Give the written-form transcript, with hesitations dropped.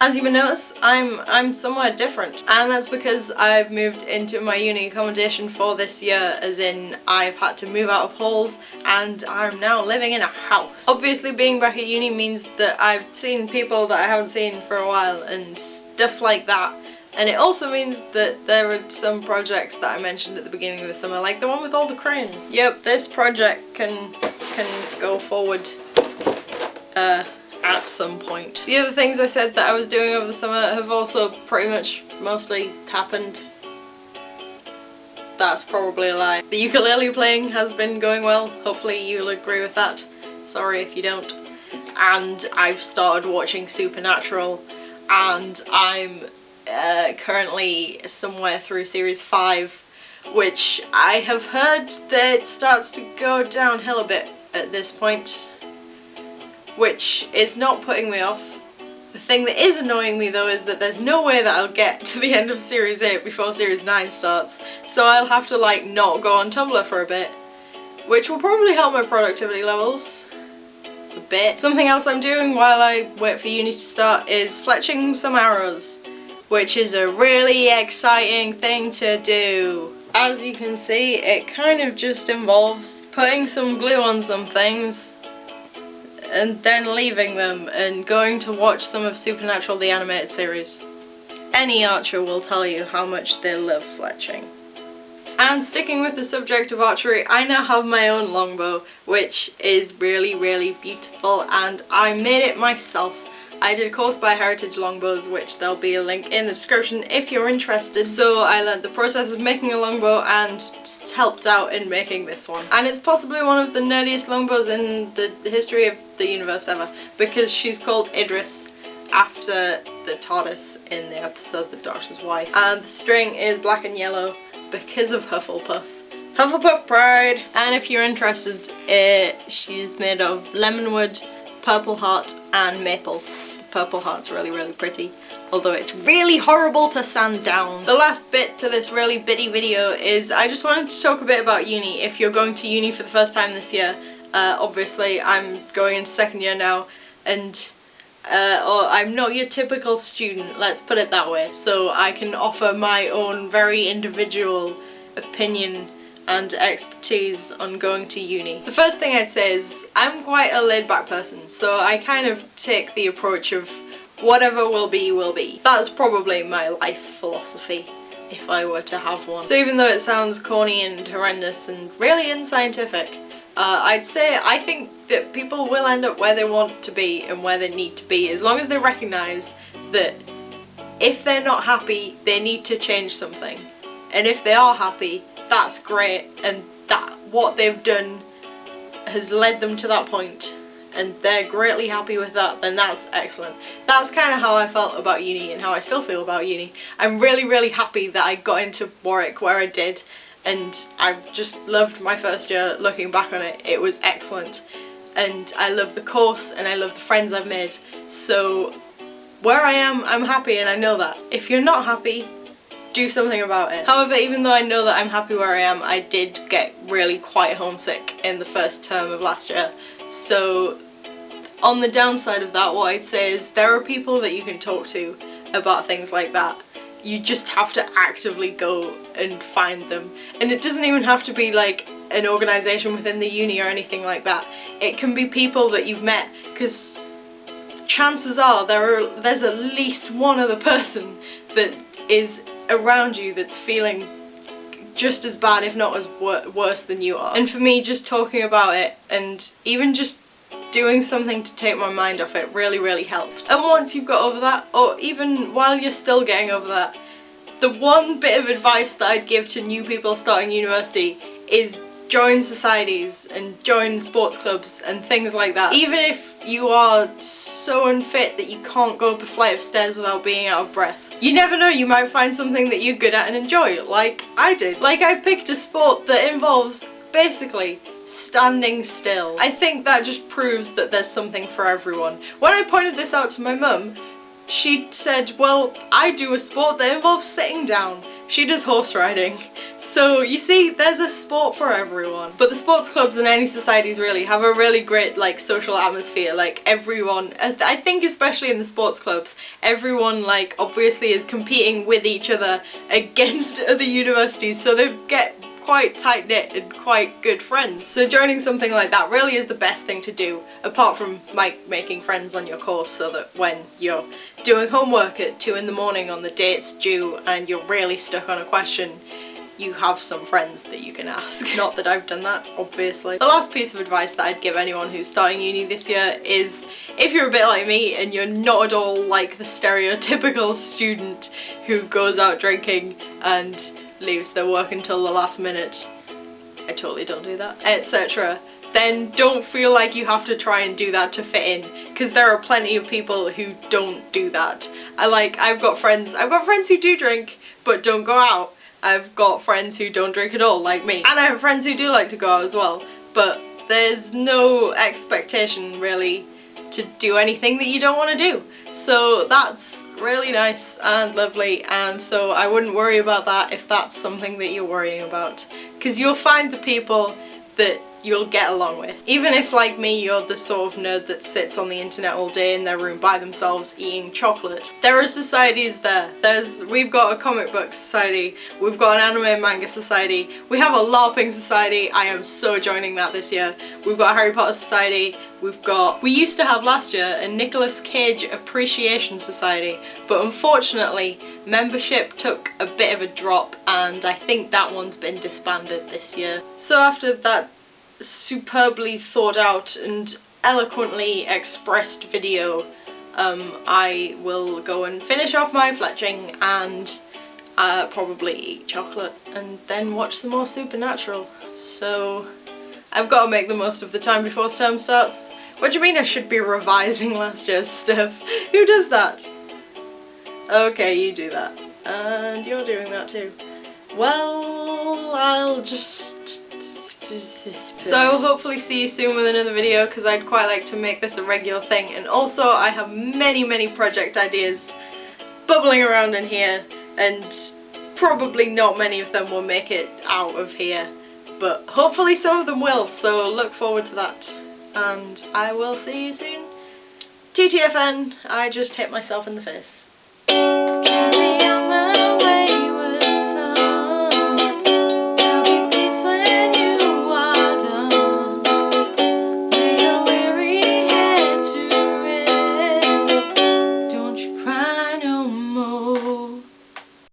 As you may notice, I'm somewhere different, and that's because I've moved into my uni accommodation for this year, as in I've had to move out of halls and I'm now living in a house. Obviously being back at uni means that I've seen people that I haven't seen for a while and stuff like that, and it also means that there are some projects that I mentioned at the beginning of the summer, like the one with all the cranes. Yep, this project can go forward at some point. The other things I said that I was doing over the summer have also pretty much mostly happened. That's probably a lie. The ukulele playing has been going well. Hopefully you'll agree with that. Sorry if you don't. And I've started watching Supernatural, and I'm currently somewhere through series 5, which I have heard that it starts to go downhill a bit at this point, which is not putting me off. The thing that is annoying me though is that there's no way that I'll get to the end of series 8 before series 9 starts, so I'll have to like not go on Tumblr for a bit, which will probably help my productivity levels a bit. Something else I'm doing while I wait for uni to start is fletching some arrows, which is a really exciting thing to do. As you can see, it kind of just involves putting some glue on some things and then leaving them and going to watch some of Supernatural the animated series. Any archer will tell you how much they love fletching. And sticking with the subject of archery, I now have my own longbow, which is really, really beautiful, and I made it myself. I did a course by Heritage Longbows, which there'll be a link in the description if you're interested. So I learned the process of making a longbow and helped out in making this one. And it's possibly one of the nerdiest longbows in the history of the universe ever, because she's called Idris after the TARDIS in the episode The Doctor's Wife. And the string is black and yellow because of Hufflepuff. Hufflepuff pride! And if you're interested, she's made of lemonwood, purple heart and maple. Purple heart's really, really pretty, although it's really horrible to sand down. The last bit to this really bitty video is I just wanted to talk a bit about uni. If you're going to uni for the first time this year, obviously I'm going into second year now, and I'm not your typical student, let's put it that way, so I can offer my own very individual opinion and expertise on going to uni. The first thing I'd say is I'm quite a laid back person, so I kind of take the approach of whatever will be will be. That's probably my life philosophy if I were to have one. So even though it sounds corny and horrendous and really unscientific, I'd say I think that people will end up where they want to be and where they need to be, as long as they recognise that if they're not happy they need to change something, and if they are happy that's great, and that what they've done has led them to that point and they're greatly happy with that, then that's excellent. That's kind of how I felt about uni and how I still feel about uni. I'm really, really happy that I got into Warwick where I did, and I just loved my first year. Looking back on it, it was excellent, and I love the course and I love the friends I've made. So where I am, I'm happy, and I know that. If you're not happy, do something about it. However, even though I know that I'm happy where I am, I did get really quite homesick in the first term of last year. So on the downside of that, what I'd say is there are people that you can talk to about things like that. You just have to actively go and find them. And it doesn't even have to be like an organisation within the uni or anything like that. It can be people that you've met, because chances are there's at least one other person that is around you that's feeling just as bad, if not as worse than you are. And for me, just talking about it and even just doing something to take my mind off it really, really helped. And once you've got over that, or even while you're still getting over that, the one bit of advice that I'd give to new people starting university is join societies and join sports clubs and things like that. Even if you are so unfit that you can't go up a flight of stairs without being out of breath, you never know, you might find something that you're good at and enjoy, like I did. Like I picked a sport that involves basically standing still. I think that just proves that there's something for everyone. When I pointed this out to my mum, she said, well, I do a sport that involves sitting down. She does horse riding. So you see, there's a sport for everyone. But the sports clubs in any societies really have a really great like social atmosphere. Like everyone, I think especially in the sports clubs, everyone like obviously is competing with each other against other universities, so they get quite tight-knit and quite good friends. So joining something like that really is the best thing to do, apart from making friends on your course, so that when you're doing homework at 2 in the morning on the day it's due and you're really stuck on a question, you have some friends that you can ask. Not that I've done that, obviously. The last piece of advice that I'd give anyone who's starting uni this year is, if you're a bit like me and you're not at all like the stereotypical student who goes out drinking and leaves their work until the last minute, I totally don't do that, etc., then don't feel like you have to try and do that to fit in, because there are plenty of people who don't do that. I've got friends who do drink but don't go out. I've got friends who don't drink at all, like me. And I have friends who do like to go out as well. But there's no expectation, really, to do anything that you don't want to do. So that's really nice and lovely, and so I wouldn't worry about that if that's something that you're worrying about. Because you'll find the people that you'll get along with. Even if, like me, you're the sort of nerd that sits on the internet all day in their room by themselves eating chocolate. There are societies there. We've got a comic book society, we've got an anime and manga society, we have a LARPing society. I am so joining that this year. We've got a Harry Potter society, we used to have last year a Nicolas Cage Appreciation Society, but unfortunately membership took a bit of a drop and I think that one's been disbanded this year. So after that superbly thought out and eloquently expressed video, I will go and finish off my fletching and probably eat chocolate and then watch some more Supernatural. So I've got to make the most of the time before term starts. What do you mean I should be revising last year's stuff? Who does that? Okay, you do that. And you're doing that too. Well, I'll just... So hopefully see you soon with another video, because I'd quite like to make this a regular thing. And also I have many project ideas bubbling around in here, and probably not many of them will make it out of here. But hopefully some of them will, so look forward to that. And I will see you soon. TTFN, I just hit myself in the face.